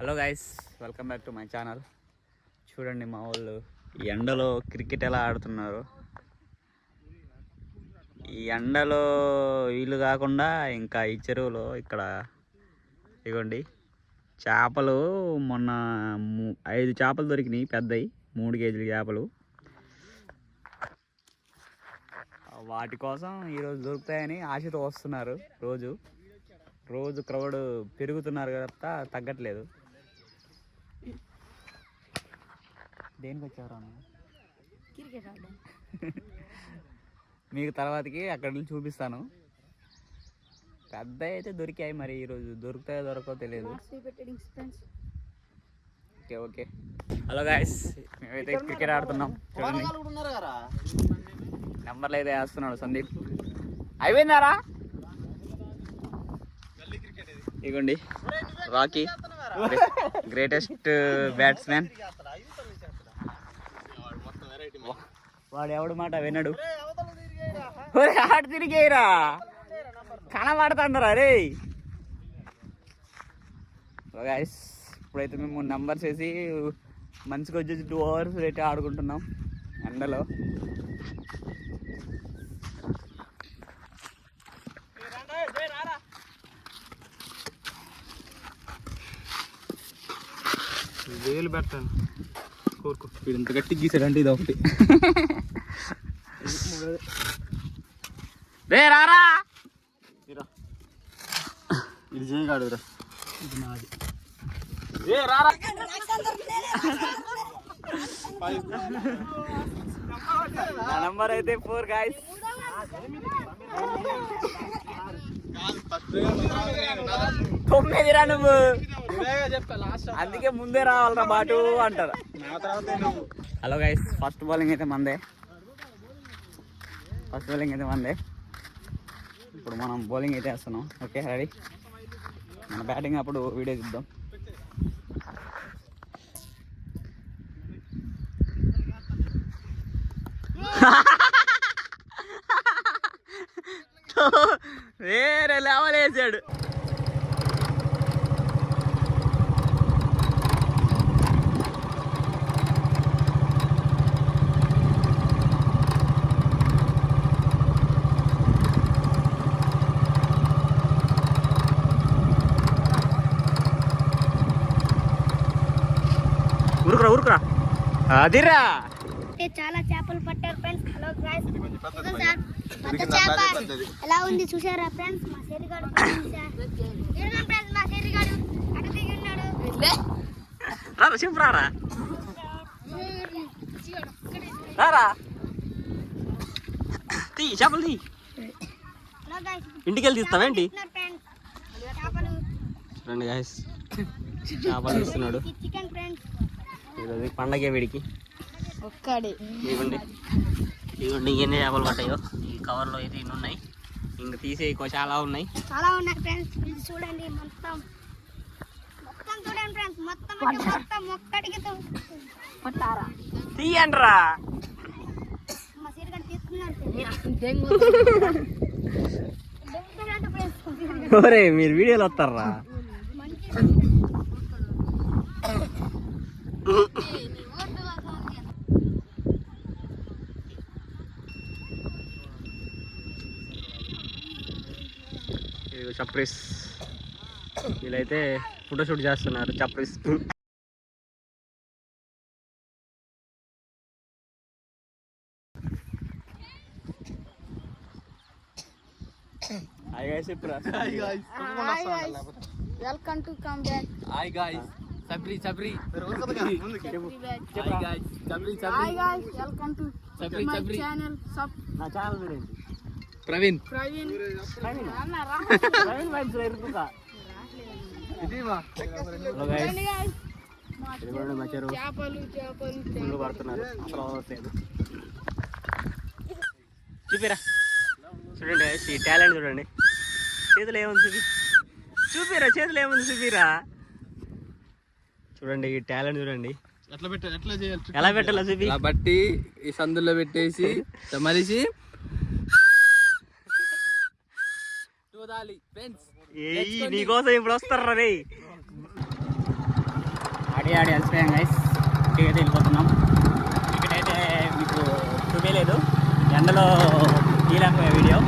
Hello guys, welcome back to my channel. చూడండి మా వాళ్ళు ఈ ఎండలో క్రికెట్ ఎలా ఆడుతున్నారు. ఈ ఎండలో వీళ్ళు కాకుండా ఇంకా ఈ చెరువులో ఇక్కడ ఇగోండి చేపలు. మొన్న 5 చేపలు దొరికినాయి, పెద్దవి 3 కేజీల చేపలు. వాటి కోసం ఈరోజు దొరుకుతాయని ఆశతో వస్తున్నారు. రోజు క్రౌడ్ పెరుగుతున్నారు కదా, తగ్గట్లేదు. దేనికి వచ్చారు క్రికెట్ ఆడ మీకు తర్వాతకి అక్కడ నుంచి చూపిస్తాను. పెద్ద అయితే దొరికాయి, మరి ఈరోజు దొరుకుతాయో దొరకో తెలియదు. ఓకే. హలో గాయస్, మేమైతే క్రికెట్ ఆడుతున్నాం. చూడండి నెంబర్లు అయితే వేస్తున్నాడు సందీప్. అయిపోయిందారా? ఇగోండి రాకీ, గ్రేటెస్ట్ బ్యాట్స్మెన్. వాడు ఎవడు మాట వినడు. ఆడు తిరిగేరా, కనబడుతుందరా రే. గాయస్, ఇప్పుడైతే మేము నెంబర్స్ వేసి మంచిగా వచ్చేసి 2 hours అయితే ఆడుకుంటున్నాం ఎండలో. వేలు పెట్టాను కోరుకో. వీడు ఇంత గట్టి గీసాడంటే ఇది ఒకటి. రే రారా, ఇది చేయగాడురా. ఇది నాది. నా నంబర్ అయితే 4 గాయస్. తొమ్మిదిరా నువ్వు, అందుకే ముందే రావాలరా బాటు అంటారా. హలో గైస్, ఫస్ట్ బౌలింగ్ అయితే మందే. ఇప్పుడు మనం బౌలింగ్ అయితే వేస్తున్నాం. Okay ready? మన బ్యాటింగ్ అప్పుడు వీడియో చూద్దాం. వేరే లెవెల్ వేసాడు. ఉరుకురా అదిరా. చాలా చేపలు పట్టారు ఫ్రెండ్స్. హలో గైస్, పెద్ద చేప ఎలా ఉంది చూసారా ఫ్రెండ్స్? మా శరీగాడు అటు దిగి ఉన్నాడు. రారా రారా, తీ చేపలు తీ. ఇంటికి వెళ్ళి తీస్తావేంటి? చూడండి గాయస్, చేపలు తీస్తున్నాడు. చికెన్ ఫ్రెండ్స్, ఈరోజు పండగే వీడికి. ఇవ్వండి ఎన్ని చేపలు పట్టాయో ఈ కవర్లో అయితే ఇన్ని ఉన్నాయి. ఇంక తీసే చాలా ఉన్నాయి ఫ్రెండ్స్. ఇది చూడండి, మొత్తం చూడండి ఫ్రెండ్స్, మొత్తం ఒక్కడికి తీయండి రా. మా సీరియల్ తీసుకున్నారు. మీరు వీడియోలు వస్తారా? చప్రీస్ వీళ్ళైతే ఫోటోషూట్ చేస్తున్నారు. చప్రీస్ హాయ్ గైస్. ఇప్పుడు welcome to come back. Hi guys, సబ్రీ hi guys, welcome to my channel. నా ఛానల్ పేరేంటి? ప్రవీణ్. పడుతున్నారు చూపిరా. చూడండి ఈ టాలెంట్ చూడండి. చేతులు ఏముంది చూపిరా, చేతులు ఏముంది చూపిరా. చూడండి ఈ టాలెంట్ చూడండి. ఎలా పెట్టాలో చూపి. బట్టి ఈ సందులో పెట్టేసి మనిషి నీకోసం ఇప్పుడు వస్తారా రే. ఆడి అలసిపోయాం గైస్. ఇంటికైతే వెళ్ళిపోతున్నాం. ఇక్కడైతే మీకు చూపించలేదు ఎండలో తీయలేకపోయే వీడియో.